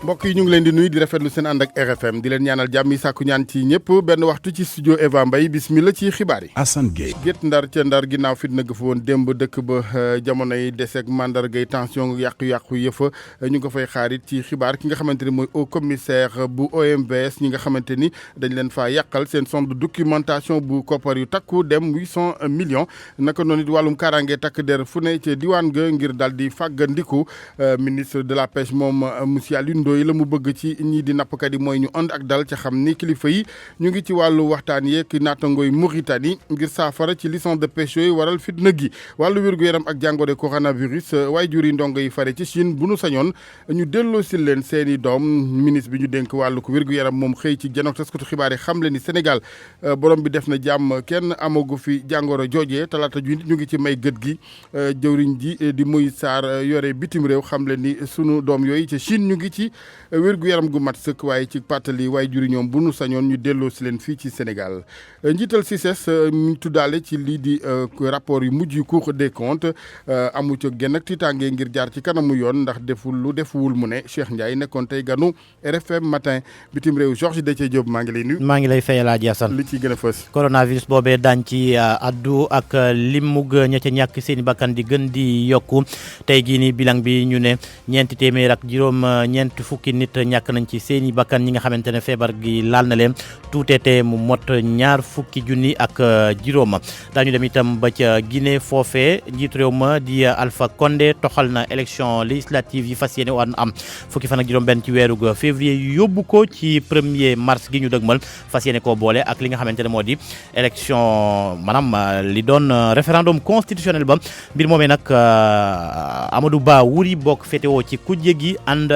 mbokk yi ñu ngi leen di nuyu di rafetlu seen ànd ak RFM di leen ñaanal jàmm yi sàkku ñaan ci ñëpp benn waxtu ci studio Eva Mbaye bismillah ci xibaar yi. Assane Gueye. Gétt Ndar ca Ndar ginnaaw fitna ga fa woon démb dëkk ba jamono yi deseeg mandargay tension yàqu-yàqu yëfa ñu ngi ko fay xaarit ci xibaar ki nga xamante ni mooy haut commissaire bu OMVS ñi nga xamante ni dañ leen faa yàqal seen sonde de documentation bu koppar yu takku dem 800 millions naka noonu it wàllum kaaraange takk der fu ne ca diwaan ga ngir daal di fàggandiku ministre de la pêche moom monsieur Alioune Ndoye la mu bëgg ci ñii di nappkat yi mooy ñu ànd ak dal ca xam ni kilifa yi ñu ngi ci wàllu waxtaan yeeg naatangooy Mauritanie ngir saafara ci licence de pêche yooyu waral fitna gi wàllu wér-gu-yaram ak jàngoro coronavirus waajur yi ndongo yi fare ci Chine bu nu sañoon ñu delloo si leen seen i doom ministre bi ñu dénk wàllu ko wér-gu-yaram moom xëy ci janook taskatu xibaar yi xam le ni Sénégal borom bi def na jàmm kenn amagu fi jàngoro joojee talaata ju ñu ngi ci may gët gi jëwriñ ji di muy Sarr yore bitim réew xam le ni sunu doom yooyu ci Chine ñu ngi ci wér-gu-yaram gu mat sëkk waaye ci pàttali waaye juri ñoom bu nu sañoon ñu delloo si leen fii ci Sénégal njiital CICES ñu tuddaale ci lii di rapport yu mujj yu Cour des comptes amu ca genn ak tiitaange ngir jaar ci kanamu yoon ndax deful lu defuwul mu ne Cheikh Ndiaye nekkoon tey ganu RFM matin bitim réew Georges Déthié Diop maa ngi lay nuyu. maa ngi lay fay Alaaji Asan li ci gën a fës. coronavirus boobee daañ ci addu ak limug ña ca ñàkk seen i bakkan di gën di yokku tey gii ni bilan bi ñu ne ñeenti téeméer ak juróom ñeent fukki nit ñàkk nañ ci seen i bakkan ñi nga xamante ne feebar gi laal na leen tuutete mu mot ñaar fukki junni ak juróom daañu dem itam ba ca Guinée foofee njiitu réew ma di Alpha Condé toxal na élection législative yi fas yéene waan am fukki fan ak juróom benn ci weeru février yóbbu ko ci 1er mars gi ñu dëgmal fas yéene koo boole ak li nga xamante ne moo di élection maanaam li doon référendum constitutionnel ba mbir moomee nag Amadou Ba wuri bokk féetewoo ci kujje gi ànd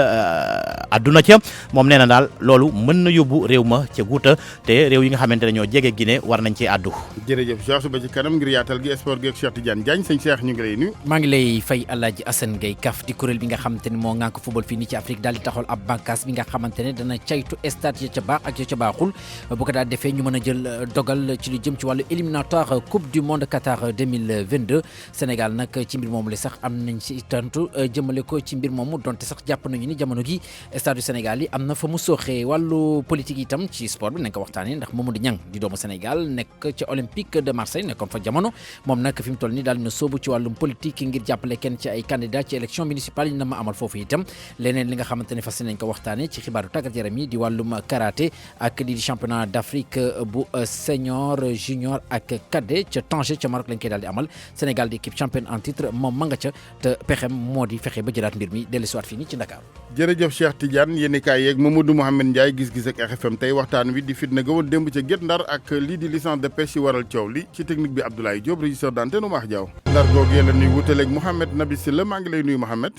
àdduna ca moom nee na daal loolu mën na yóbbu réew ma ca guuta te réew yi nga xamante ne ñoo jege Guinée war nañ cee àddu. jërëjëf Georges ba ci kanam ngir yaatal gi sport gi ak Cheikh Tidiane Diagne sëñ Cheikh ñu ngi lay nuyu. maa ngi lay fay Alaaji Assane Gueye CAF di kuréel bi nga xamante ne moo ŋànk football fii nii ci Afrique daal di taxawal ab bànqaas bi nga xamante ne dana caytu stade ya ca baax ak ya ca baaxul bu ko daal defee ñu mën a jël dogal ci lu jëm ci wàllu éliminatoire coupe du monde Qatar 2022 Sénégal nag ci mbir moomu la sax am nañ ci tontu jëmale ko ci mbir moomu donte sax jàpp nañu ni jamono gi stade du Sénégal yi am na fa mu sooxee wàllu politique itam ci sport bi nañ ko waxtaanee ndax Mamadou Niang di doomu Sénégal nekk ci Olympique de Marseille nekkoon fa jamono moom nag fi mu toll nii daal dina sóobu ci wàllum politique ngir jàppale kenn ci ay candidat ci élection municipale yi na ma amal foofu itam leneen li nga xamante ne fas nañ ko waxtaanee ci xibaaru tàggat yaram yi di wàllum karaté ak lii di championnat d'Afrique bu senior junior ak cadet ca Tanger ca Maroc lañ koy daal di amal Sénégal di équipe championne en titre moom ma nga ca te pexem moo di fexe ba jëlaat mbir mi dellu siwaat fii nii ci Dakar. jërëjëf Cheikh Tidiane yéen i kaay yeeg Mamadou Mouhamed Ndiaye gis-gis ak RFM tey waxtaan wi di fitna ga woon démb ca Guet Ndar ak lii di licence de pêche yi waral coow li ci technique bi Abdoulaye Diop régisseur d'antenne Oumar Diaw Ndar googu yéen la nuy wutaleeg Mouhamed Nabi Silla maa ngi lay nuyu Mouhamed.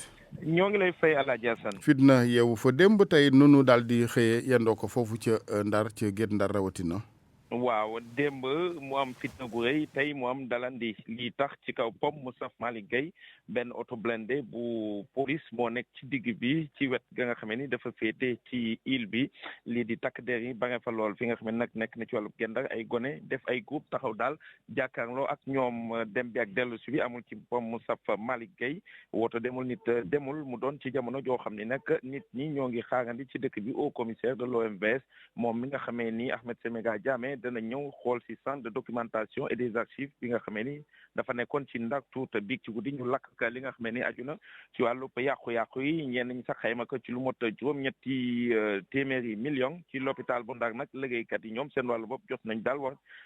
ñoo ngi lay fay Alaaji Assane. fitna yeewu fa démb tey nunu daal di xëyee yendoo ko foofu ca Ndar ca Guet Ndar rawatina. waaw démb mu am fitna gu rëy tey mu am dalandi lii tax ci kaw pom Moustapha Malick Gueye benn auto blindé bu police moo nekk ci digg bi ci wet ga nga xamee ni dafa féete ci île bi lii di takk der yi ba nga fa lool fi nga xam ne nag nekk na ci wàllu Guet Ndar ay gone def ay groupe taxaw daal jàkkaarloo ak ñoom dem bi ak dellu si bi amul ci pom Moustapha Malick Gueye woto demul nit demul mu doon ci jamono joo xam ni nag nit ñi ñoo ngi xaarandi ci dëkk bi au commissaire de l'OMVS moom mi nga xamee ni Ahmed Séméga Diamé dana ñëw xool ci centre de documentation et des archives bi nga xamee ni dafa nekkoon ci Ndar tuuta biig ci guddi ñu lakk li nga xamee ni aju na ci wàllu yàqu-yàqu yi ñenn ñi sax xayma ko ci lu mot juróom-ñetti téeméeri millions ci l'hôpital bu Ndar nag liggéeykat yi ñoom seen wàllu bopp jot nañ daal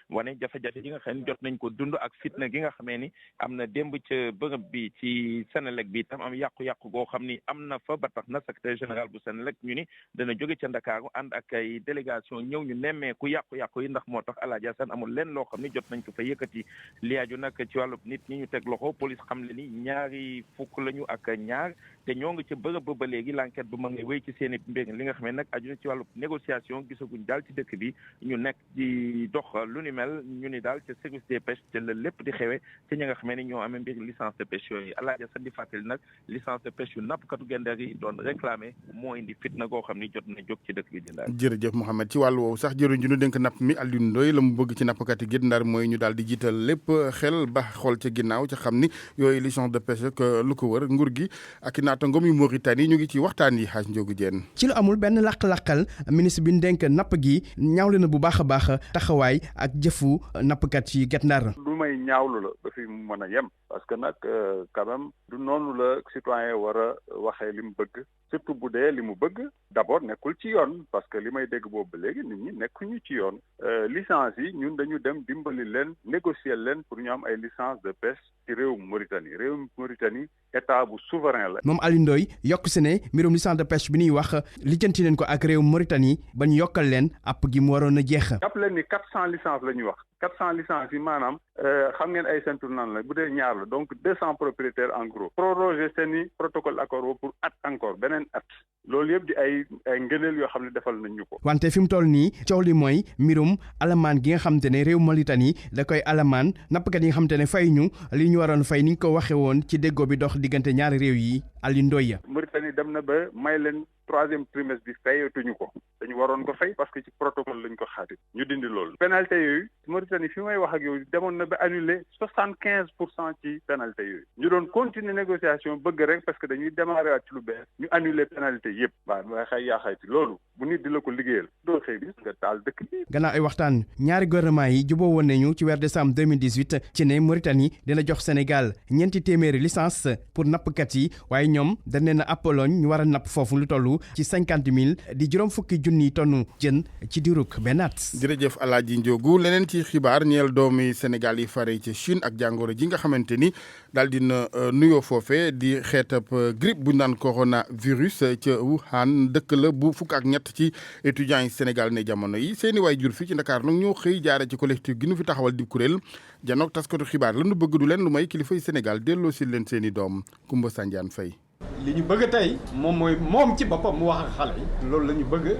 wane jafe-jafe yi nga xam ne jot nañ ko dund ak fitna gi nga xamee ni am na démb ca bërëb bi ci Senelec bi itam am yàqu-yàqu goo xam ni am na fa ba tax na secrétaire général bu Senelec ñu ni dana jóge ca Ndakaaru ànd ak ay délégation ñëw ñu nemmeeku yàqu-yàqu yi ndax moo tax Alaaji Assane amul lenn loo xam ni jot nañ ko fa yëkkati liyaaju nag ci wàllu nit ñi ñu teg loxo police xam le ni ñaari fukk lañu ak ñaar te ñoo ngi ca bërëb ba léegi l'enquête bu ma ngi wéy ci seen i mbir li nga xam ne nag aju na ci wàllu négociation gisaguñ daal ci dëkk bi ñu nekk di dox lu ni mel ñu ni daal ca service des pêches te la lépp di xewe te ñi nga xam ne ñoo amee mbir licence de pêche yooyu Alaaji Assane di fàttali nag licence de pêche yu nappkatu Guet Ndar yi doon réclamé moo indi fitna goo xam ni jot na jóg ci dëkk bi di Ndar. jërëjëf Mouhamed ci wàllu woowu sax jëruñ ji nu dénk napp mi Alioune Ndoye la mu bëgg ci nappkat yi Guet Ndar mooy ñu daal di jiital lépp xel ba xool ca ginnaaw ca xam ni yooyu licence de pêche ak lu ko wër nguur gi ak i naataangoom yu Mauritanie ñu ngi ci waxtaan yi xaaj Njogu Jeen. ci lu amul benn laq-laqal ministre bi ñu dénk napp gi ñaawle na bu baax a baax taxawaay ak jëfu nappkat yi Guet Ndar. lu may ñaawlu la ba fi mu mën a yem parce que nag quand même du noonu la citoyen war a waxee li mu bëgg surtout bu dee li mu bëgg d'abord nekkul ci yoon parce que li may dégg boobu ba léegi nit ñi nekkuñu ci yoon licence yi ñun dañu dem dimbali leen négocier leen pour ñu am ay licence de pêche ci réewum Mauritanie état bu souverain la. moom Aliou Ndoye yokk si ne mbirum licence de pêche bi ñuy wax lijjanti leen ko ak réewum Mauritanie ba ñu yokkal leen app gi mu waroon a jeex. jàpp leen ni 400 licences la ñuy wax 400 licences yi maanaam xam ngeen ay ceinture nan la bu dee ñaar la donc 200 propriétaires en gros proroger seeni protocole accord boobu pour at encore beneen at loolu yëpp di ay ngëneel yoo xam ne defal nañ ñu ko. wante fi mu toll nii coow li mooy mbirum alamaan gi nga xamante ne réew Mauritanie da koy alamaan nappkat yi nga xamante ne fay ñu li ñu waroon fay ni ñu ko waxee woon ci déggoo bi dox diggante ñaari réew yi Aliou Ndoye. Mauritanie dem na ba may leen 3e trimestre bi fayatuñu ko dañu waroon ko fay parce que ci protocole lañ ko xaatit ñu dindi loolu pénalité yooyu Mauritanie fi may wax ak yow demoon na ba annuler 75% ci pénalité yooyu ñu doon continuer négociation bëgg rek parce que dañuy démarrer waat ci lu bees ñu annuler pénalité yëpp waaw waaye xëy yaa xayti loolu bu nit di la ko liggéeyal doo xëy bis nga taal dëkk bi. gannaaw ay waxtaan ñaari gouvernement yi juboo woon nañu ci weer décembre 2018 ci ne Mauritanie dina jox Sénégal 400 licence pour nappkat yi waaye ñoom dañ leen a appaloon ñu war a napp foofu lu toll ci 50 000 di juróom fukki junniy tonnu jën ci diirug benn at. jërëjëf Alaaji Njogu leneen ci xibaar ñeel doomi Sénégal yi fare ci Chine ak jàngoro ji nga xamante ni daal dina nuyoo foofe di xeetab grippe bu ñu naan coronavirus ca Wuhan dëkk la bu fukk ak ñett ci étudiants yi Sénégal ne jamono yi seeni waay jur fii ci Dakar nag ñoo xëy jaare ci collectif gi nu fi taxawal di kuréel janook taskatu xibaar la nu bëgg du leen lu may kilifay Sénégal delloo si leen seeni doom Kumba Sanjaan Fay. li ñu bëgg tey moom ci boppam mu wax ak xale yi loolu la ñu bëgg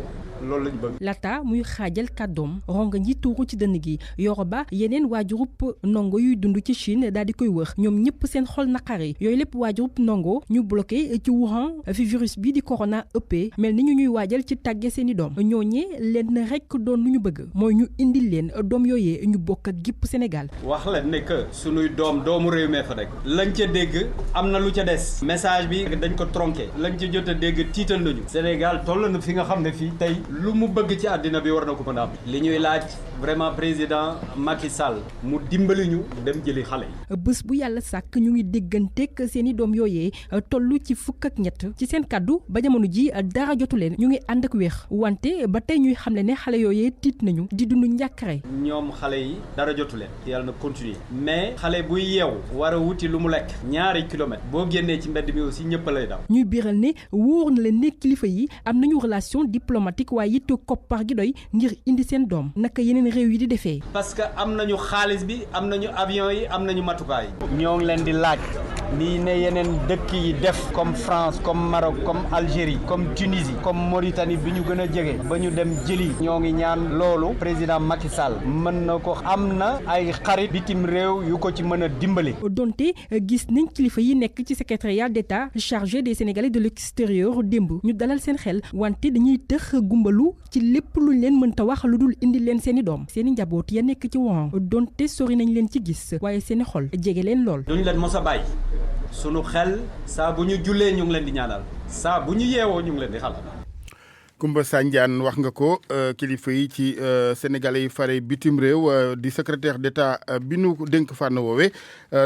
laata muy xaajal kàddoom ronga ñi tuuru ci dënn gi Yoro Ba yeneen waajurub ndongo yuy dund ci Chine daal di koy wër ñoom ñëpp seen xol naqari yooyu lépp waajurub ndongo ñu bloqué ci Wuhan fi virus bi di corona ëppee mel ni ñu ñuy waajal ci tàgge seeni doom ñooñee leen rek doon lu ñu bëgg mooy ñu indil leen doom yooyee ñu bokk ak gépp Sénégal. wax leen ne que sunuy doomu réew mee fa rek lañ ca dégg am na lu ca des message bi dañ ko tronqué lañ ca jot a dégg tiital nañu Sénégal toll na fi nga xam ne fii tey lu mu bëgg ci àddina bi war na ko mën a am li ñuy laaj vraiment président Macky Sall mu dimbali ñu dem jëli xale yi. bés bu yàlla sàkk ñu ngi dégganteeg seeni doom yooyee toll ci fukk ak ñett ci seen kàddu ba jamono ji dara jotu leen ñu ngi ànd ak wéex wante ba tey ñuy xamle ne xale yooyee tiit nañu di dund njàkkare. ñoom xale yi dara jotu leen yàlla na continuer mais xale buy yeewu war a wuti lu mu lekk ñaari kilomètres boo génnee ci mbedd mi aussi ñëpp lay daw. ñuy biral ne wóor na leen ne kilifa yi am nañu relation diplomatique waaye it koppar gi doy ngir indi seen doom naka yeneen réew yi di defee. parce que am nañu xaalis bi am nañu avion yi am nañu matukaay yi. ñoo ngi leen di laaj nii ne yeneen dëkk yi def comme France comme Maroc comme Algérie comme Tunisie comme Mauritanie bi ñu gën a jege ba ñu dem jëli ñoo ngi ñaan loolu président Macky Sall mën na ko am na ay xarit bitim réew yu ko ci mën a dimbali. donte gis nañ kilifa yi nekk ci secrétariat d'État chargé des Sénégalais de l'extérieur démb ñu dalal seen xel wante dañuy tëx gumbalu ci lépp luñ leen mënta wax lu dul indi leen seeni doom seeni njaboot ya nekk ci Wuhan donte sori nañ leen ci gis waaye seeni xol jege leen lool. duñ leen mos a bàyyi sunu xel saa bu ñu jullee ñu ngi leen di ñaanal saa bu ñu yeewoo ñu ngi leen di xalaat. Kumba Sanjaan wax nga ko kilifa yi ci sénégalais yi fare bitim réew di secrétaire d'État bi nu dénk fànn woowe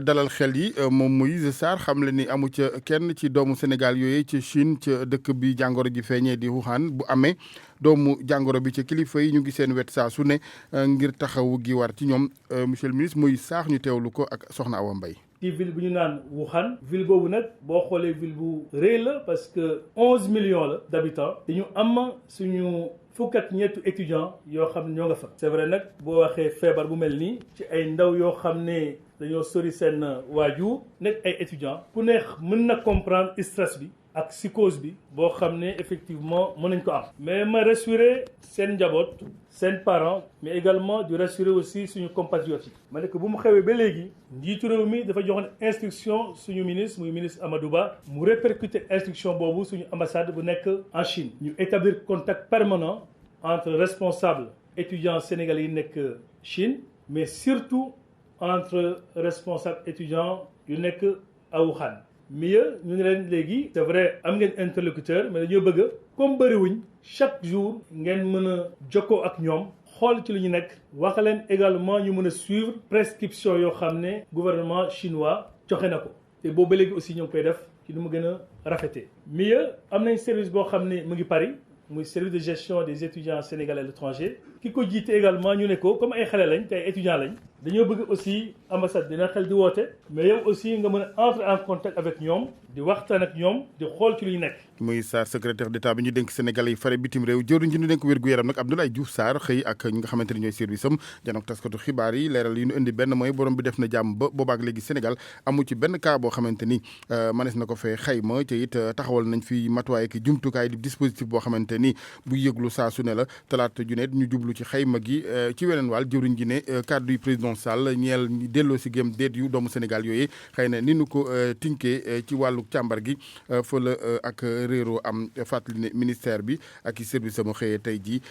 dalal xel yi moom Moïse Sarr xam le ni amu ca kenn ci doomu Sénégal yooyu ci Chine ca dëkk bi jàngoro ji feeñee di Wuhan bu amee doomu jàngoro bi ca kilifa yi ñu ngi seen wet saa su ne ngir taxawu gi war ci ñoom monsieur le ministre Moïse Sarr ñu teewlu ko ak Soxna Awa Mbaye ci ville bu ñu naan Wuhan ville boobu nag boo xoolee ville bu rëy la parce que 11 millions la d'habitants dañu am suñu fukk ak ñetti étudiants yoo xam ne ñoo nga fa. c'est vrai nag boo waxee feebar bu mel nii ci ay ndaw yoo xam ne dañoo sori seen waajur nekk ay étudiants ku neex mën na comprendre stress bi ak psychose bi boo xam ne effectivement mën nañ ko am. mais ma rassurer seen njaboot seen parents mais également di rassurer aussi suñu compatriotes yi. ma ne que bu mu xewee ba léegi njiitu réew mi dafa joxoon instruction suñu ministre muy ministre Amadou Ba mu répercuter instruction boobu suñu ambassade bu nekk en Chine. ñu établir contact permanent entre responsables étudiants sénégalais yi nekk Chine mais surtout entre responsables étudiants yu nekk à Wuhan. mieux ñu ngi leen léegi c'est vrai am ngeen interlocuteur mais dañoo bëgg comme bëriwuñ chaque jour ngeen mën a jokkoo ak ñoom xool ci lu ñu nekk wax leen également ñu mën a suivre prescription yoo xam ne gouvernement chinois joxe na ko te boobu ba léegi aussi ñu ngi koy def ci nu mu gën a rafetee. mieux am nañ service boo xam ne mu ngi Paris muy service de gestion des étudiants sénégalais à l'étranger ki ko jiite également ñu ne ko comme ay xale lañ te ay étudiants lañ dañoo bëgg aussi ambassade dina xel di woote mais yow aussi nga mën a entrer en contact avec ñoom di waxtaan ak ñoom di xool ci lu ñu nekk. muy Sarr secrétaire d'État bi ñu dénk Sénégal yi fare bitim réew jëwriñ ji ñu dénk wér-gu-yaram nag Abdoulaye Diouf Sarr xëy ak ñi nga xamante ni ñooy service am janook taskatu xibaar yi leeral yi ñu indi benn mooy borom bi def na jàmm ba boobaak léegi Sénégal amu ci benn cas boo xamante ni manees na ko fee xayma te it taxawal nañ fi matuwaay ki jumtukaay di dispositif boo xamante ni bu yëglu saa su ne la talaata ju ne ñu jublu ci xayma gi ci weneen wàll jëwriñ ji ne kàddu yi président Sall ñeel delloo si gém déet yu doomu Sénégal yooyu xëy na ni nu ko tinkee ci wàllu càmbar gi fa la ak réeroo am fàttali ne ministère bi ak i service am xëyee tey jii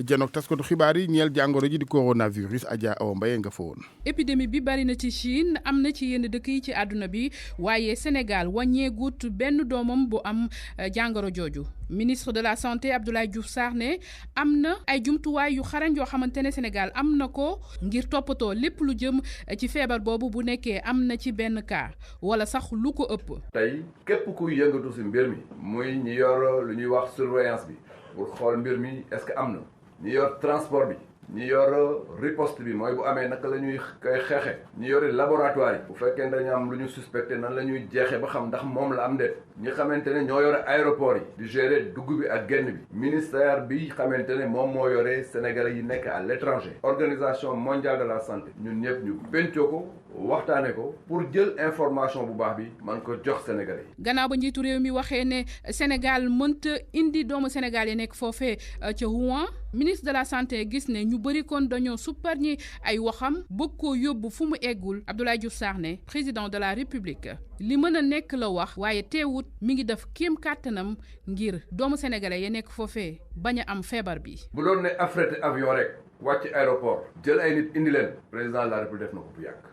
janook taskatu xibaar yi ñeel jàngoro ji di coronavirus Adja Awa Mbaye nga fa woon. épidémie bi bari na ci Chine am na ci yenn dëkk yi ci àdduna bi waaye Sénégal wàññeegut benn doomam bu am jàngoro jooju ministre de la santé Abdoulaye Diouf Sarr ne am na ay jumtuwaay yu xarañ yoo xamante ne Sénégal am na ko ngir toppatoo lépp lu jëm ci feebar boobu bu nekkee am na ci benn cas wala sax lu ko ëpp. tey képp kuy yëngatu si mbir mi muy ñi yor lu ñuy wax surveillance bi pour xool mbir mi est-ce que am na ñi yor transport bi ñi yor riposte bi mooy bu amee naka la ñuy koy xeexe ñi yori laboratoire yi bu fekkee dañu am lu ñu suspecté nan la ñuy jeexee ba xam ndax moom la am de ñi xamante ne ñoo yore aéroport yi di gérer dugg bi ak génn bi ministère bi xamante ne moom moo yore sénégalais yi nekk à l'étranger organisation mondiale de la santé ñun ñëpp ñu pencoo ko waxtaane ko pour jël information bu baax bi man ko jox sénégalais yi. gannaaw ba njiitu réew mi waxee ne Sénégal mënta indi doomu Sénégal yi nekk foofee ca Wuhan ministre de la santé gis ne ñu bëri kon dañoo suppar ñi ay waxam bëgg koo yóbbu fu mu eggul Abdoulaye Diouf Sarr ne président de la République li mën a nekk la wax waaye teewut mi ngi def kéem kàttanam ngir doomu sénégalais yi nekk foofee bañ a am feebar bi. bu doon ne affrété avion rek wàcc aéroport jël ay nit indi leen président de la République def na ko bu yàgg.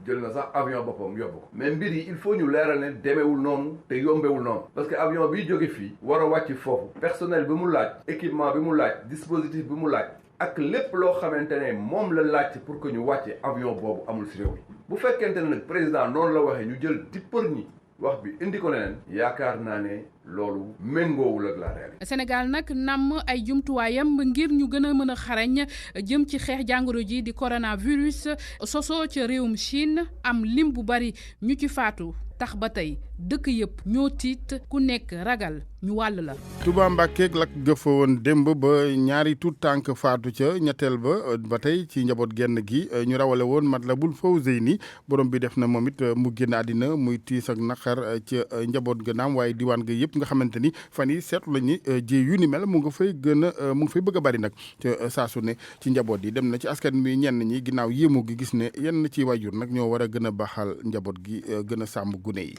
jël na sax avion boppam yóbbu ko mais mbir yi il faut ñu leeral ne demeewul noonu te yombewul noonu parce que avion biy jóge fii war a wàcc foofu personnel bi mu laaj équipement bi mu laaj dispositif bi mu laaj ak lépp loo xamante ne moom la laaj pour que ñu wàcce avion boobu amul si réew mi bu fekkente ne nag président noonu la waxee ñu jël dippar ñi wax bi indi ko leneen yaakaar naa ne loolu méngoowul ak la réalité. Sénégal nag namm ay jumtuwaayam ngir ñu gën a mën a xarañ jëm ci xeex jàngoro ji di coronavirus sosoo ca réewum Chine am lim bu bari ñu ci faatu tax ba tey dëkk yëpp ñoo tiit ku nekk ragal ñu wàll la. Touba Mbacké lakk gëfa woon démb ba ñaari tuut tànk faatu ca ñetteel ba tey ci njaboot genn gi ñu rawale woon Matlabul Fawzeyni borom bi def na moom it mu génn àddina muy tiis ak naqar ca njaboot gënaam waaye diwaan ga yëpp nga xamante ni fan yi seetlu lañ ni ji yu ni mel mu nga fay bëgg a bari nag ca saa su ne ci njaboot yi dem na ci askan bi ñenn ñi ginnaaw yéemu gi gis ne yenn ci waajur nag ñoo war a gën a baaxal njaboot gi gën a sàmm gune yi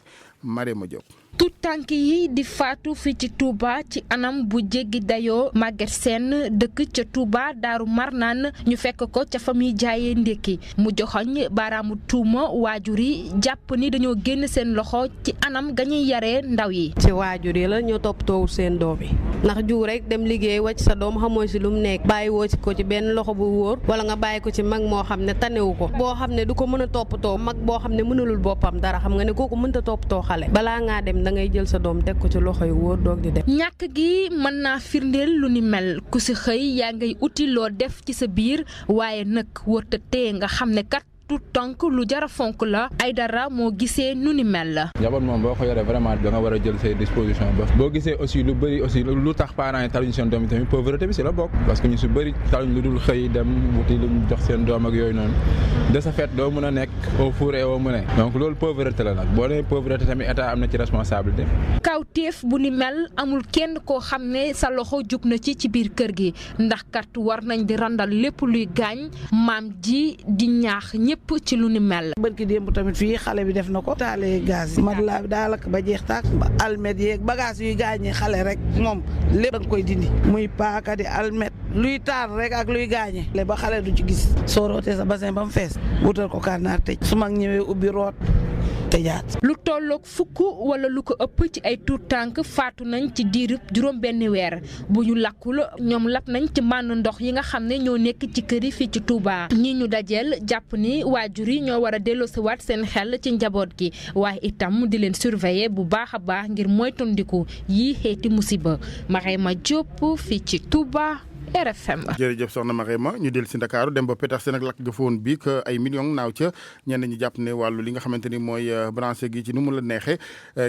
Marema Diop. tout tànk yi di faatu fii ci Touba ci anam bu jéggi dayoo Maguette Sène dëkk ca Touba Daaru Marnaan ñu fekk ko ca fa muy jaayee ndékki mu joxoñ baaraamu tuuma waajur yi jàpp ni dañoo génn seen loxo ci anam ga ñuy yaree ndaw yi. ci waajur yi la ñoo toppatoowul seen doom yi ndax jug rek dem liggéey wàcc sa doom xamoo si lu mu nekk bàyyi woo ci ko ci benn loxo bu wóor wala nga bàyyi ko ci mag moo xam ne tanewu ko boo xam ne du ko mën a toppatoo mag boo xam ne mënulul boppam dara xam nga ne kooku mënta toppatoo xale balaa ngaa dem da ngay jël sa doom teg ko ci loxo yu wóor doog di dem. ñàkk gi mën naa firndeel lu ni mel ku si xëy yaa ngay uti loo def ci sa biir waaye nag wërta tee nga xam ne kat tout tànk lu jara fonk la ay dara moo gisee nu ni mel la. njaboot moom boo ko yoree vraiment da nga war a jël say disposition ba boo gisee aussi lu bëri aussi lu tax parents yi taluñ seen doom yi tamit pauvreté bi si la bokk parce que ñu si bëri taluñ lu dul xëy dem wuti lu jox seen doom ak yooyu noonu de ce fait doo mën a nekk au four et au moulin donc loolu pauvreté la nag boo nee pauvreté tamit état am na ci responsabilité. kawteef bu ni mel amul kenn koo xam ne sa loxo jug na ci biir kër gi ndax kat war nañ di randal lépp luy gaañ maam ji di ñaax ñëpp ci lu ni mel. bërki démb tamit fii xale bi def na ko taale gaz yi matelas bi daa lakk ba jeex tàkk ba almet yeeg bagage yuy gaañee xale rek moom lépp da nga koy dindi muy paaka di almet luy taar rek ak luy gaañee le ba xale du ci gis soo rootee sa bassin ba mu fees wutal ko kànnaar tëj su mag ñëwee ubbi root tëjaat. lu tolloog fukk wala lu ko ëpp ci ay tuut tànk faatu nañ ci diirub juróom benn weer bu ñu lakkul ñoom lap nañ ci mbànn ndox yi nga xam ne ñoo nekk ci kër yi fii ci Touba ñi ñu dajeel jàpp ni waajur yi ñoo war a delloosiwaat seen xel ci njaboot gi waaye itam di leen surveiller bu baax a baax ngir moytandiku yii xeeti musiba Marema Diop fii ci Touba RFM. jërëjëf soxna Marema ñu del si Ndakaaru dem ba Petersen ak lakk ga foon bi que ay millions naaw ca ñenn ñi jàpp ne wàllu li nga xamante ni mooy branché gi ci nu mu la neexee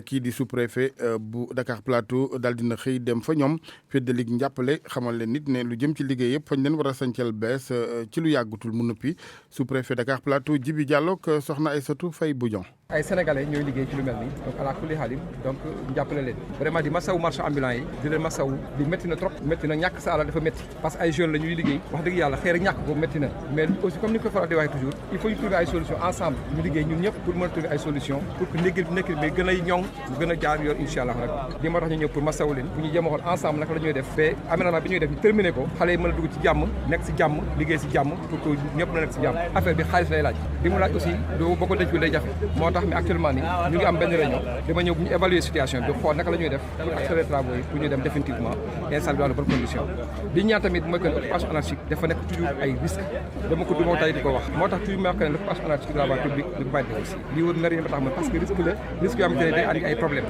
kii di sous-préfet bu Dakar Plateau daal dina xëy dem fa ñoom féddalik njàppale xamal leen nit ne lu jëm ci liggéey yëpp fañ leen war a sancal bees ci lu yàggutul mu noppi sous-préfet Dakar Plateau Djibi Diallo ak soxna Aïssatou Faye Boudion. ay sénégalais ñooy liggéey ci lu mel nii donc ala kulli xaalim donc njàppale leen vraiment di masawu marchand ambulant yi di leen masawu di métti na trop métti na ñàkk sa alal dafa métti parce que ay jeunes la ñuy liggéey wax dëgg yàlla xëy rek ñàkk ko métti na mais aussi comme ni ko faral di waxee toujours il faut ñu trouver ay solution ensemble ñu liggéey ñun ñëpp pour mën a trouver ay solution pour que nekk bi gën a ñoŋ gën a jaar yoon incha allah rek di ma tax ñu ñëw pour masawu leen bu ñu jéem a xool ensemble naka la ñuy def ba aménagement bi ñuy def ñu terminé ko xale yi mën a dugg ci jàmm nekk si jàmm liggéey si jàmm pour que ñëpp na nekk si jàmm affaire bi xaalis lay laaj li mu laaj aussi doo boo ko denc day jafe moo tax mais actuellement nii ñu ngi am benn réunion dama ñëw bu ñu évaluer situation bi xool naka la ñuy def pour accélérer travaux yi pour ñu dem définitivement installer dans de bonnes conditions li ñaan tamit mooy que l'occupation anarchique dafa nekk toujours ay risques dama ko duma tay di ko wax moo tax toujours ma wax que ne l'occupation anarchique de la voie publique du ko bàyyi def aussi lii wër na rien ba tax ma parce que risque la risque yoo xamante ne day andi ay problème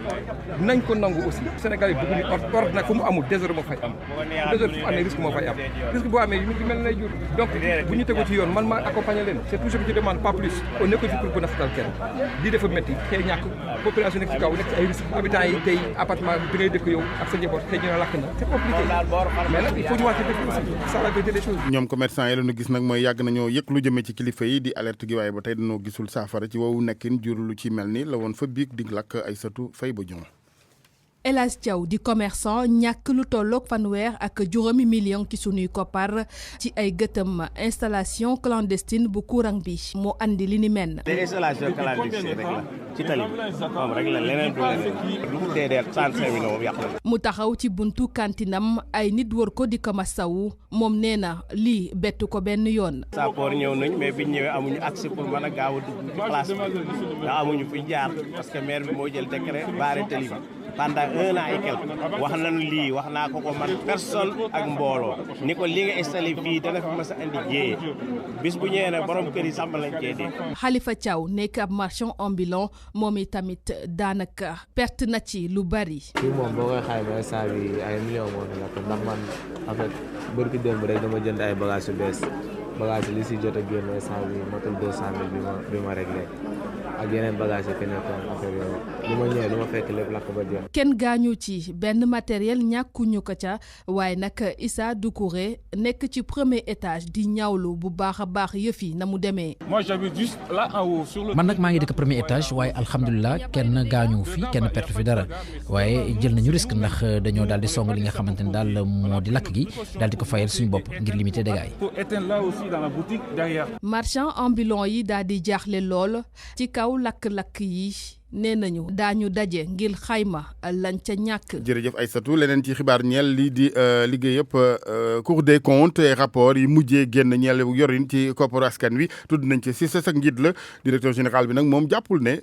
dinañ ko nangu aussi Sénégal yi bëgg ñu ordre nag fu mu amul désordre moo fay am désordre fu mu amee risque moo fay am risque boo amee yu mel lay jur donc bu ñu tegu ci yoon man ma accompagner leen c'est toujours que je demande pas plus on nekkul fi pour bu nasatal kenn lii dafa métti ñàkk population nekk ci kaw nekk ci ay risques habitants yi tey appartement bi ngay dëkk yow ak sa njaboot xëy ñu ne lakk na c'est compliqué mais nag il faut ñu wàcce dëkk aussi ça la vérité des choses. ñoom commerçant yi la ñu gis nag mooy yàgg nañoo yëg lu jëmee ci kilifa yi di alerte gi waaye ba tey dañoo gisul saafara ci woowu nekkin jur lu ci mel ni la woon fa biig dig lakk Aïssatou Faye Boudion. El Hadj Thiaw di commerçant ñàkk lu tolloog fanweer ak juróomi million ci sunuy koppar ci ay gëtëm installation clandestine bu courant bi moo andi li ni mel. installation clandestine rek la ci tali moom rek la leneen du leneen lu teedee 35 millions moom yàq na. mu taxaw ci buntu kantinam ay nit wër ko di ko masawu moom nee na lii bettu ko benn yoon. sappoor ñëw nañ mais biñ ñëwee amuñu accès pour mën a gaaw a dugg ci place bi ndax amuñu fuñ jaar parce que maire bi moo jël décret barré tali bi pendant 1 an et quelque wax nañu lii wax naa ko man personne ak mbooloo ni ko li nga installé fii dana fi mas a indi jéeye bis bu ñëwee nag borom kër yi sàmm lañ cee dee. Khalifa Thiaw nekk ab marchand ambulant moom itamit daanaka perte na ci lu bari. fii moom boo koy xayma saa bi ay millions moo fi nekk ndax man en fait bërki démb rek dama jënd ay bagages yu bees bagages li si jot a génn saa bi motul 200 000 bi ma réglé ak yeneen bagages yi fi nekkoon affaire yooyu li ma ñëwee li ma fekk lépp lakk ba jeex. kenn gaañu ci benn matériel ñàkkuñu ko ca waaye nag Issa Doucouré nekk ci premier étage di ñaawlu bu baax a baax yëf yi na mu demee. man nag maa ngi dëkk premier étage waaye alhamdulilah kenn gaañu fi kenn perte fi dara waaye jël nañu risque ndax dañoo daal di song li nga xamante ne daal moo di lakk gi daal di ko fayal suñu bopp ngir limiter dégâts yi. marchand ambulant yi daal di jaaxle lool ci kaw lakk-lakk yi. nee nañu daañu daje ngir xayma lañ ca ñàkk. jërëjëf Aïssatou leneen ci xibaar ñeel lii di liggéey yëpp Cour des comptes et rapport yi mujjee génn ñeel yorin ci kopparu askan wi tudd nañ ci si sa njiit la directeur général bi nag moom jàppul ne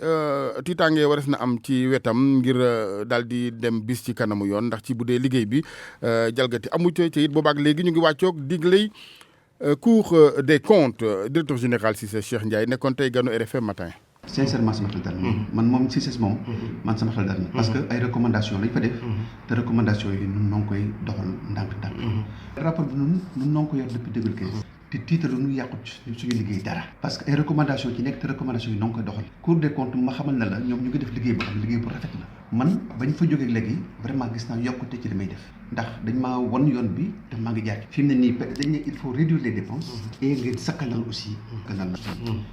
tiitaange wares na am ci wetam ngir daal di dem bis ci kanamu yoon ndax ci bu dee liggéey bi jalgati amu ca ci it boobaak léegi ñu ngi wàccoog digley Cour des comptes directeur général Cissé Cheikh Ndiaye nekkoon tey ganu RFM matin. sincèrement sama xel dal na man moom CICES moom man sama xel dal na parce que ay recommandation lañ fa def te recommandation yi ñun noo ngi koy doxal ndànk-ndànk rapport bi ñun noo ngi ko yor depuis 2015 te tiitaru ñu yàqut suñu liggéey dara parce que ay recommandation ci nekk te recommandation yi noo ngi koy doxal Cour des comptes ma xamal na la ñoom ñu ngi def liggéey boo xam liggéey bu rafet la man bañ fa jógee léegi vraiment gis naa yokkute ci li may def ndax dañ maa won yoon bi te maa ngi jaar fi mu ne nii dañ ne il faut réduire les dépenses et ngeen sakkanal aussi kanal la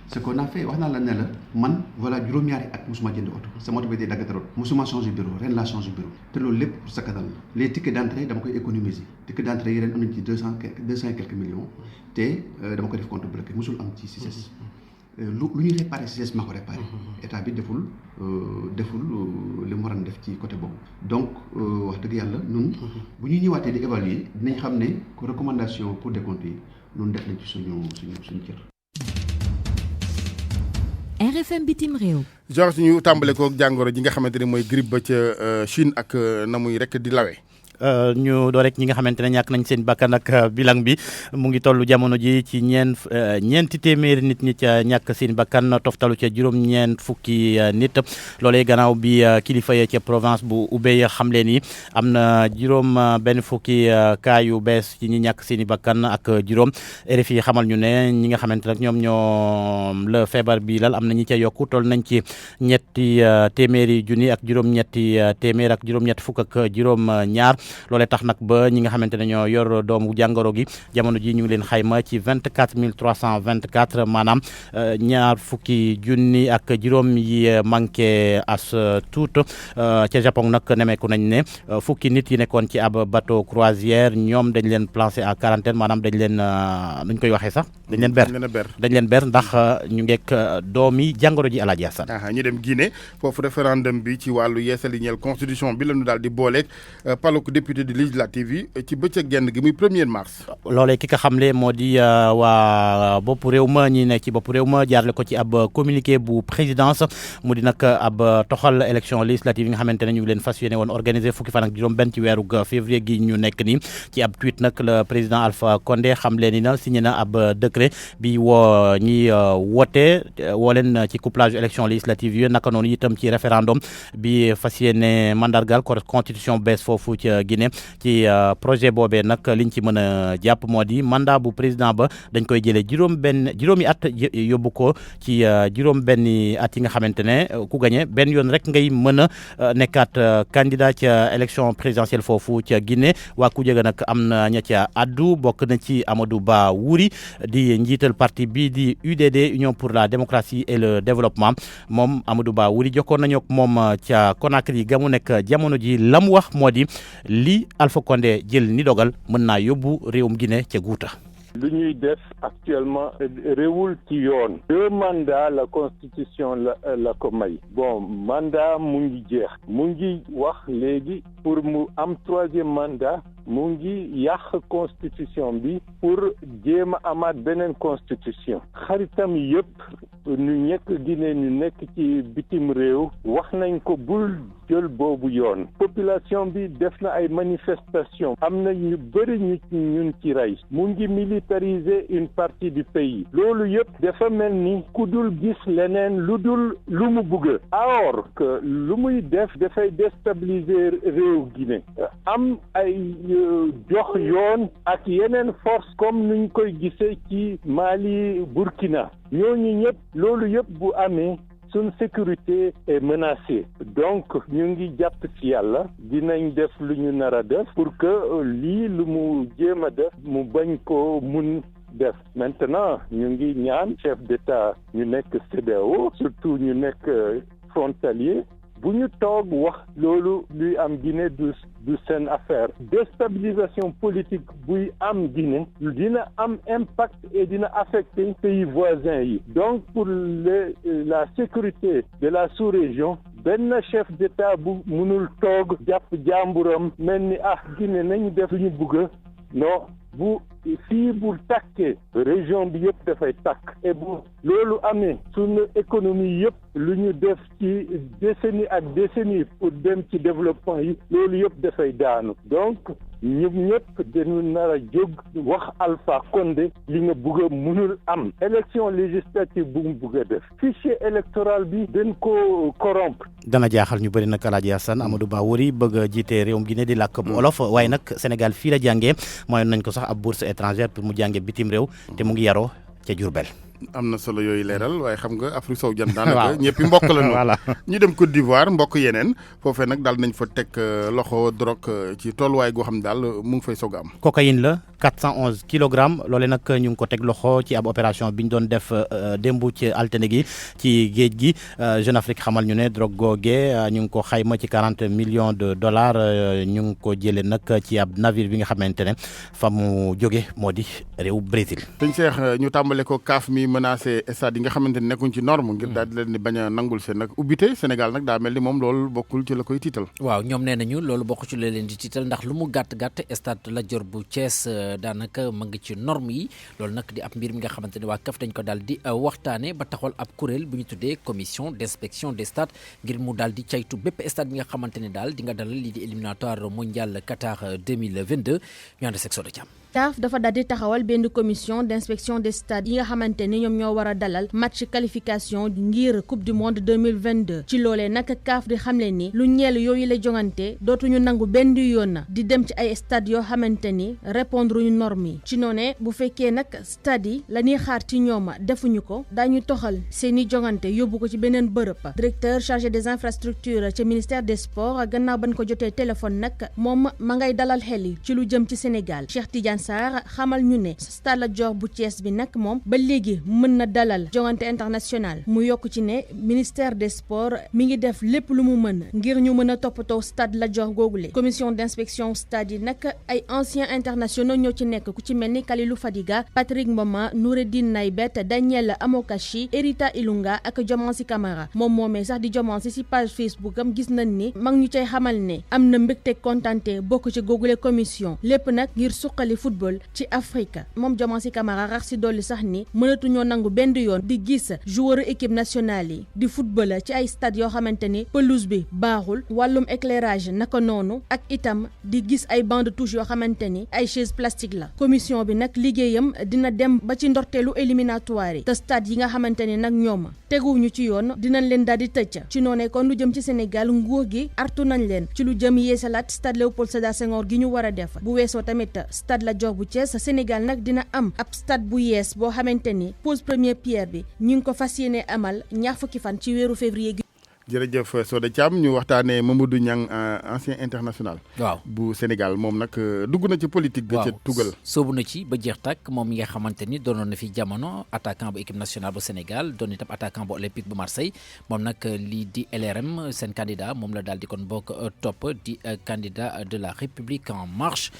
ce qu'on a fait wax naa la ne la man voilà juróom-ñaari at mosuma jënd oto sama oto bi day dagg trop mosuma changé bureau ren laa changé bureau te loolu lépp pour sakkanal la les tickets d'entrée dama koy économiser ticket d'entrée yi ren am nañ ci 200 et quelques millions te dama ko def compte bloqué mosul am ci CICES lu ñuy réparé CICES maa ko réparé état bi deful li mu waroon def ci côté boobu donc wax dëgg yàlla ñun bu ñuy ñëwaatee di évaluer dinañ xam ne que recommandation pour des comptes yi ñun def nañ ci suñu cër. RFM bitim réew. Georges ñu tàmbale ko jàngoro ji nga xamante ne mooy grippe ba ca Chine ak na muy rek di lawe. ñu doo rek ñi nga xamante ne ñàkk nañ seen bakkan ak bilan bi mu ngi toll jamono ji ci ñeenti téeméeri nit ñi ca ñàkk seen bakkan toftalu ca juróom-ñeent fukki nit loolee gannaaw bi kilifa ya ca province bu Hubei xam leen ni am na juróom benn fukki cas yu bees ci ñi ñàkk seen i bakkan ak juróom RFI xamal ñu ne ñi nga xamante nag ñoom ñoo la feebar bi lal am na ñi ca yokku toll nañ ci ñetti téeméeri junni ak juróom-ñetti téeméer ak juróom-ñett fukk ak juróom-ñaar. loolee tax nag ba ñi nga xamante ne ñoo yor doomu jàngoro gi jamono ji ñu ngi leen xayma ci 24 324 maanaam ñaar fukki junni ak juróom yi manqué as tuut ca Japon nag nemeeku nañ ne fukki nit yi nekkoon ci ab bateau croisière ñoom dañ leen placé en quarantaine maanaam dañ leen nuñ koy waxee sax dañ leen ber ndax ñu ngeek doomi jàngoro ji Alaaji Asan ñu dem Guinée foofu référendum bi ci wàllu yeesali ñeel constitution bi la ñu daal di booleeg paluk député di législative yi ci bëccëg genn gi muy 1er mars. loolee ki ko xamle moo di waa bopp réew ma ñi ne ci bopp réew ma jaarle ko ci ab communiqué bu présidence mu di nag ab toxal élection législative yi nga xamante ne ñu ngi leen fas yéene woon organiser fukki fan ak juróom-benn ci weeru février gi ñu nekk nii ci ab tweet nag le président Alpha Condé xamle ni na signé na ab décret bi woo ñi woote woo leen ci couplage élection législative yi naka noonu itam ci référendum bi fas yéene mandargal constitution bees foofu ci Guinée ci projet boobee nag liñ ci mën a jàpp moo di mandat bu président ba dañ koy jëlee juróomi at yóbbu ko ci juróom-benni at yi nga xamante ne ku gagné benn yoon rek ngay mën a nekkaat candidat ca élection présidentielle foofu ca Guinée waa ku jëga nag am na ña ca addu bokk na ci Amadou Ba Wuri di njiital parti bii di UDD Union pour la démocratie et le développement moom Amadou Ba Wuri jokkoon nañu ak moom ca Conakry ga mu nekk jamono ji la mu wax moo di li Alpha Condé jël ni dogal mën naa yóbbu réewum Guinée ca guuta lu ñuy def actuellement réewul ci yoon 2 mandats la constitution la ko may bon mandat mu ngi jeex mu ngi wax léegi pour mu am 3e mandat mu ngi yàq constitution bi pour jéem a amaat beneen constitution xaritam yëpp ñu nekk Guinée ñu nekk ci bitim réew wax nañ ko bul jël boobu yoon population bi def na ay manifestation am na ñu bëri ñun ci rey mu ngi militariser une partie du pays loolu yëpp dafa mel ni ku dul gis leneen lu dul lu mu bëgg alors que lu muy def dafay déstabiliser réew Guinée am ay jox yoon ak yeneen force comme nuñ koy gisee ci Mali Burkina ñooñu ñëpp loolu yëpp bu amee suñ sécurité est menacée donc ñu ngi jàpp ci yàlla dinañ def lu ñu nar a def pour que lii lu mu jéem a def mu bañ ko mun def maintenant ñu ngi ñaan chef d'État ñu nekk CEDEAO surtout ñu nekk frontalier bu ñu toog wax loolu luy am Guinée du seen affaire déstabilisation politique buy am Guinée dina am impact et dina affecter pays voisins yi donc pour la sécurité de la sous-région benn chef d'État bu mënul toog jàpp jàmburam mel ni Guinée nañu def lu ñu bëgg non bu fii bu tàkkee région bi yëpp dafay tàkk et bu loolu amee suñu économie yëpp lu ñu def ci décennie ak décennie pour dem ci développement yi loolu yëpp dafay daanu donc ñëpp dañu nar a jóg wax Alpha Condé li nga bëgg a mënul am élection législative bu mu bëgg a def fichier électoral bi dañ ko corrompre. dana jaaxal ñu bëri nag Alaaji Assane Amadou Ba Wuri bëgg a jiite réewum Guinée di làkk bu olof waaye nag Sénégal fii la jàngee mooy nañ ko sax ab bourse étrangère pour mu jànge bitim réew te mu ngi yaroo ca Diourbel. am na solo yooyu leeral waaye xam nga Afrique sowu jant daanaka ñëppi mbokk la ñu voilà ñu dem Côte d'Ivoire mbokk yeneen foofee nag daal nañ fa teg loxo drogue ci tolluwaay goo xam ne daal mu ngi fay soog a am cocaïne la 411 kilogrammes loole nag ñu ngi ko teg loxo ci ab opération bi ñu doon def démb ci altine gi ci géej gi Jeune Afrique xamal ñu ne drogue googee ñu ngi ko xayma ci 40 millions de dollars ñu ngi ko jëlee nag ci ab navire bi nga xamante ne fa mu jóge moo di réew Brésil. sëñ Cheikh ñu tàmbale ko kaaf mi menacé stade yi nga xamante ni nekkuñ ci norme ngir daal di leen di bañ a nangul seen nag ubbite Sénégal nag daa mel ni moom loolu bokkul ci la koy tiital. waaw ñoom nee nañu loolu bokk ci la leen di tiital ndax lu mu gàtt stade Lat Dior bu Thiès daanaka ma ngi ci norme yi loolu nag di ab mbir mi nga xamante ne waa CAF dañ ko daal di waxtaane ba taxawal ab kuréel bu ñu tuddee commission d'inspection des stades ngir mu daal di caytu bépp stade bi nga xamante ne daal di nga dalal lii di éliminatoire mondial Qatar 2022 ñu ànd ak Soda Thiam. CAF dafa daal di taxawal benn commission d'inspection des stades yi nga xamante ni ñoom ñoo war a dalal match qualification ngir coupe du monde 2022 ci loolee nag CAF di xamle ni lu ñeel yooyu la jongante dootuñu nangu benn yoon di dem ci ay stades yoo xamante ni répondre ñu normes yi ci noonee bu fekkee nag stades yi la ñuy xaar ci ñoom defuñu ko daañu toxal seeni jongante yóbbu ko ci beneen bërëb. directeur chargé des infrastructures ci ministère des sports gannaaw bañ ko jotee téléphone nag moom ma ngay dalal xel yi ci lu jëm ci Sénégal. Cheikh Tidiane Sarr xamal ñu ne stade Lat Dior bu Thiès bi nag moom ba léegi mën na dalal jongante international mu yokk ci ne ministère des sports mi ngi def lépp lu mu mën ngir ñu mën a toppatoo stade Lat Dior googule. commission d'inspection stade yi nag ay anciens internationaux ñoo ci nekk ku ci mel ni Kalilou Fadiga, Patrick Mboma, Noureddine Naybet, Daniel Amokachi, Erita Ilunga ak Diomansi Camara. moom moomee sax di Diomansi si page Facebook am gis nañ ni mag ñu cay xamal ne am na mbégte kontante bokk ci googule commission lépp nag ngir suqali football ci Afrique. moom Diomansi Camara rax si dolli sax ni mënatuñoo nangu benn yoon di gis joueur équipe nationale yi di football ci ay stade yoo xamante ni pelouse bi baaxul wàllum éclairage naka noonu ak itam di gis ay banc de touche yoo xamante ni ay chaise plastique la. commission bi nag liggéeyam dina dem ba ci ndorteelu éliminatoire yi te stade yi nga xamante ni nag ñoom teguwuñu ci yoon dinañ leen daal di tëcc ci noonee kon lu jëm ci Sénégal nguur gi artu nañ leen ci lu jëm yeesalaat stade Léopold Sédar Senghor gi ñu war a def bu weesoo tamit stade Lat Dior bu Thiès Sénégal nag dina am ab stade bu yees boo xamante ni pose première pierre bi ñu ngi ko fas yéene amal ñaar fukki fan ci weeru février gi. jërëjëf Soda Thiam ñu waxtaanee Mamadou Niang ancien international. waaw bu Sénégal moom nag dugg na ci politique. ga ca tugal soobu na ci ba jeex tàkk moom mi nga xamante ni doonoon na fi jamono attaquant bu équipe nationale bu Sénégal doon itam attaquant bu Olympique bu Marseille moom nag lii di LRM seen candidat moom la daal di kon bokk topp di candidat de la République en marche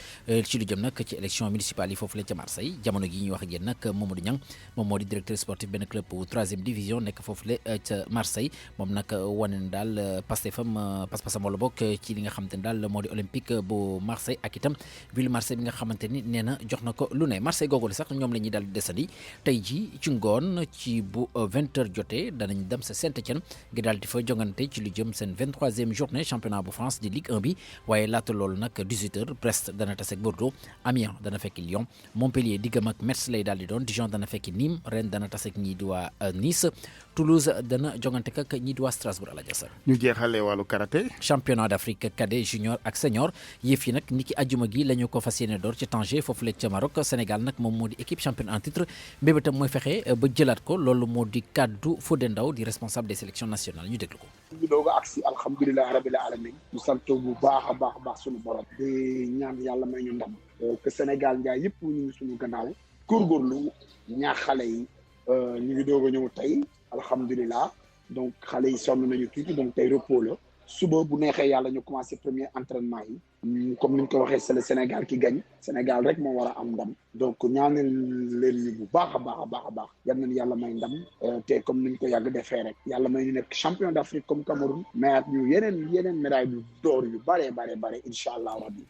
ci lu jëm nag ci élection municipale yi foofu la ca Marseille jamono gi ñuy wax ak yéen nag Mamadou Niang moom moo di directeur sportif benn club bu 3e division nekk foofu la ca Marseille moom nag wane na daal pas-pasam wala bokk ci li nga xamante ni daal moo di Olympique bu Marseille ak itam ville Marseille bi nga xamante ni nee na jox na ko lu ne Marseille googule sax ñoom la ñuy daal di desandi tey ji ci ngoon ci bu 20h jotee danañ dem sa Saint-Étienne ngir daal di fa jongante ci lu jëm seen 23e journée championnat bu France di Ligue 1 bi waaye laata loolu nag 18h Brest dana tase ak Bordeaux, Amiens dana fekki Lyon, Montpellier diggam ak Metz lay daal di doon Dijon dana fekki Nîmes, Rennes dana tase ak ñii di waa Nice, Toulouse dana jongante ak ñii di waa Strasbourg ñu jeexalee wàllu karaté. championnat d'Afrique cadet junior ak senior yëf yi nag niki ajjuma gi la ñu ko fas yéene door ci Tanger foofu la ca Maroc Sénégal nag moom moo di équipe championne en titre mbébétam mooy fexe ba jëlaat ko loolu moo di kaddu Fodé Ndaw di responsable des sélections nationales ñu déglu ko. ñu doog a agsi alhamdulilah rabil alamin ñu sant bu baax a baax suñu borom di ñaan yàlla may ñu ndam que Sénégal njaay yëpp ñu ngi suñu gannaaw góorgóorlu ñaax xale yi ñu ngi doog a ñëw tey alhamdulilah donc xale yi sonn nañu tuuti donc tey repos la suba bu neexee yàlla ñu commencé premier entraînement yi comme ni ñu ko waxee c'est le Sénégal qui gagne Sénégal rek moo war a am ndam donc ñaanal leen ñu bu baax a baax yal nañu yàlla may ndam te comme ni ñu ko yàgg defee rek yàlla may ñu nekk champion d'Afrique comme Cameroun mais ak ñu yeneen médaille yu d'or yu bare incha allah rabbi